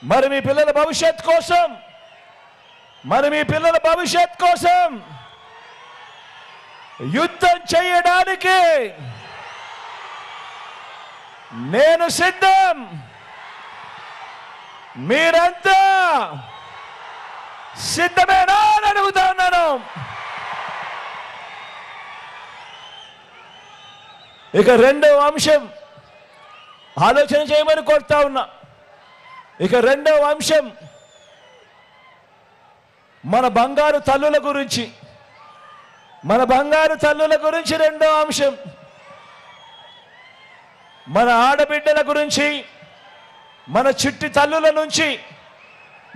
మరి మీ పిల్లల భవిష్యత్ కోసం యుద్ధం చేయడానికి నేను సిద్ధం. మీరంతా సిద్ధమేనా అని అడుగుతా ఉన్నాను. ఇక రెండవ అంశం ఆలోచన చేయమని కోరుతా ఉన్నా. ఇక రెండవ అంశం మన బంగారు తల్లుల గురించి. రెండో అంశం మన ఆడబిడ్డల గురించి, మన చిట్టి తల్లుల నుంచి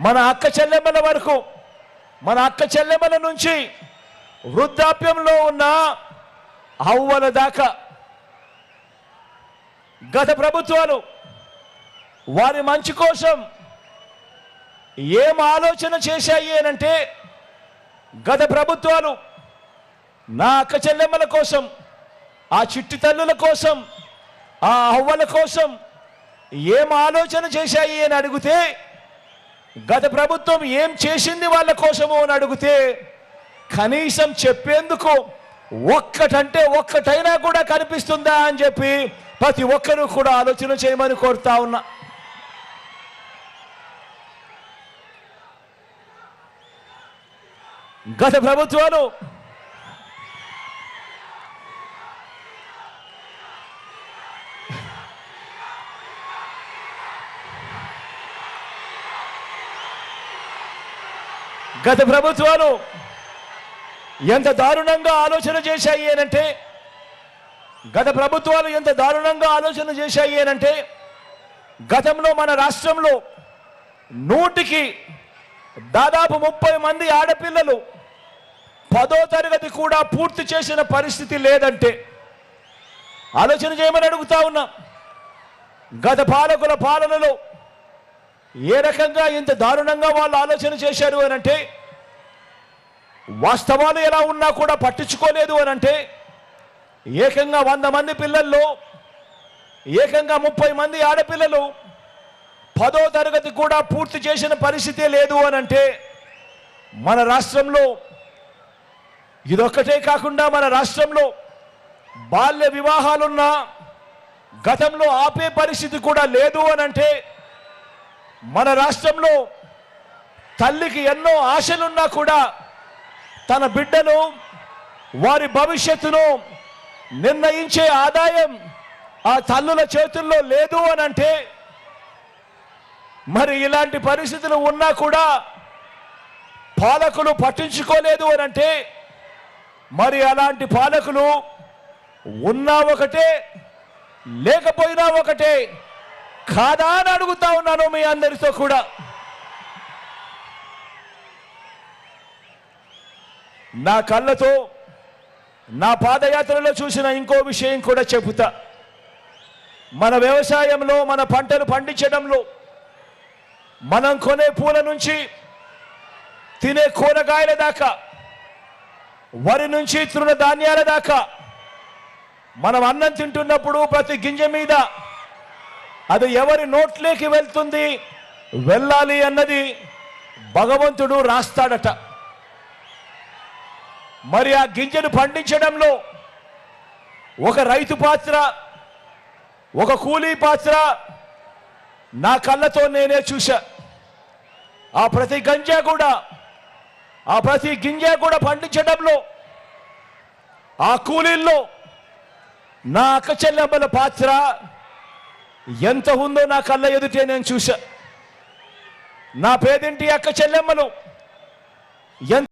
మన అక్క చెల్లెమ్మల వరకు, మన అక్క చెల్లెమ్మల నుంచి వృద్ధాప్యంలో ఉన్న అవ్వల దాకా గత ప్రభుత్వాలు వారి మంచి కోసం ఏం ఆలోచన చేశాయి అనంటే, గత ప్రభుత్వాలు నా అక్క చెల్లెమ్మల కోసం, ఆ చిట్టి తల్లుల కోసం, ఆ అవ్వల కోసం ఏం ఆలోచన చేశాయి అని అడిగితే, గత ప్రభుత్వం ఏం చేసింది వాళ్ళ కోసము అని అడిగితే, కనీసం చెప్పేందుకు ఒక్కటైనా కూడా కనిపిస్తుందా అని చెప్పి ప్రతి ఒక్కరూ కూడా ఆలోచన చేయమని కోరుతా ఉన్నా. గత ప్రభుత్వాలు ఎంత దారుణంగా ఆలోచన చేశాయి అనంటే, గతంలో మన రాష్ట్రంలో 100కి దాదాపు 30 మంది ఆడపిల్లలు 10వ తరగతి కూడా పూర్తి చేసిన పరిస్థితి లేదంటే ఆలోచన చేయమని అడుగుతా ఉన్నా. గత పాలకుల పాలనలో ఏ రకంగా ఇంత దారుణంగా వాళ్ళు ఆలోచన చేశారు అనంటే, వాస్తవాలు ఎలా ఉన్నా కూడా పట్టించుకోలేదు అనంటే, ఏకంగా 100 మంది పిల్లల్లో ఏకంగా 30 మంది ఆడపిల్లలు 10వ తరగతి కూడా పూర్తి చేసిన పరిస్థితే లేదు అనంటే, మన రాష్ట్రంలో ఇదొక్కటే కాకుండా మన రాష్ట్రంలో బాల్య వివాహాలున్నా గతంలో ఆపే పరిస్థితి కూడా లేదు అనంటే, మన రాష్ట్రంలో తల్లికి ఎన్నో ఆశలున్నా కూడా తన బిడ్డను, వారి భవిష్యత్తును నిర్ణయించే ఆదాయం ఆ తల్లుల చేతుల్లో లేదు అనంటే, మరి ఇలాంటి పరిస్థితులు ఉన్నా కూడా పాలకులు పట్టించుకోలేదు అనంటే, మరి అలాంటి పాలకులు ఉన్నా ఒకటే లేకపోయినా ఒకటే కాదా అని అడుగుతా ఉన్నాను మీ అందరితో కూడా. నా కళ్ళతో నా పాదయాత్రలో చూసిన ఇంకో విషయం కూడా చెబుతా. మన వ్యవసాయంలో, మన పంటలు పండించడంలో, మనం కొనే పూల నుంచి తినే కూరగాయల దాకా, వరి నుంచి తృణధాన్యాల దాకా, మనం అన్నం తింటున్నప్పుడు ప్రతి గింజ మీద అది ఎవరి నోట్లోకి వెళ్తుంది, వెళ్ళాలి అన్నది భగవంతుడు రాస్తాడట. మరి ఆ గింజను పండించడంలో ఒక రైతు పాత్ర, ఒక కూలీ పాత్ర నా కళ్ళతో నేనే చూశా. ఆ ప్రతి గింజ కూడా పండించడంలో, ఆ కూలీల్లో నా అక్క చెల్లెమ్మల పాత్ర ఎంత ఉందో నా కళ్ళ ఎదుటే నేను చూశా. నా పేదింటి అక్క చెల్లెమ్మలు ఎంత